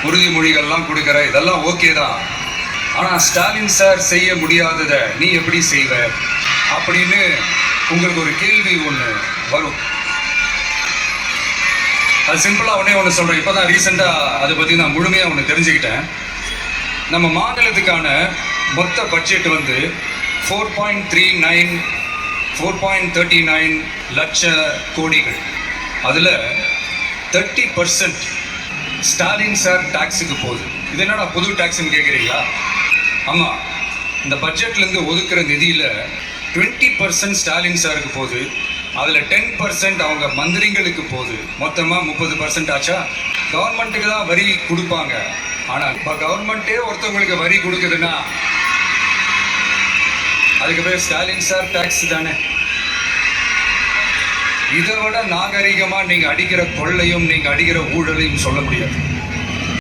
உறுதிமொழிகள்லாம் கொடுக்குற, இதெல்லாம் ஓகே தான். ஆனால் ஸ்டாலின் சார் செய்ய முடியாததை நீ எப்படி செய்வ அப்படின்னு உங்களுக்கு ஒரு கேள்வி ஒன்று வரும். அது சிம்பிளாக ஒன்று சொல்கிறேன். இப்போ தான் ரீசெண்டாக அதை பற்றி நான் முழுமையாக ஒன்று தெரிஞ்சுக்கிட்டேன். நம்ம மாநிலத்துக்கான மொத்த பட்ஜெட் வந்து 4.39 லட்ச கோடிகள். அதில் 30% ஸ்டாலின் சார் டாக்ஸுக்கு போகுது. இது என்னடா புது டாக்ஸ்ன்னு கேட்குறீங்களா? ஆமாம், இந்த பட்ஜெட்லேருந்து ஒதுக்குற நிதியில் 20% ஸ்டாலின் சாருக்கு போகுது. அதில் 10% அவங்க மந்திரிங்களுக்கு போகுது. மொத்தமாக 30% ஆச்சா? கவர்மெண்ட்டுக்கு தான் வரி கொடுப்பாங்க. ஆனால் இப்போ கவர்மெண்ட்டே ஒருத்தவங்களுக்கு வரி கொடுக்குதுன்னா அதுக்கு பேர் ஸ்டாலின் சார் டாக்ஸ் தானே. இதை விட நாகரிகமாக நீங்கள் அடிக்கிற கொள்ளையும் நீங்கள் அடிக்கிற ஊழலையும் சொல்ல முடியாது.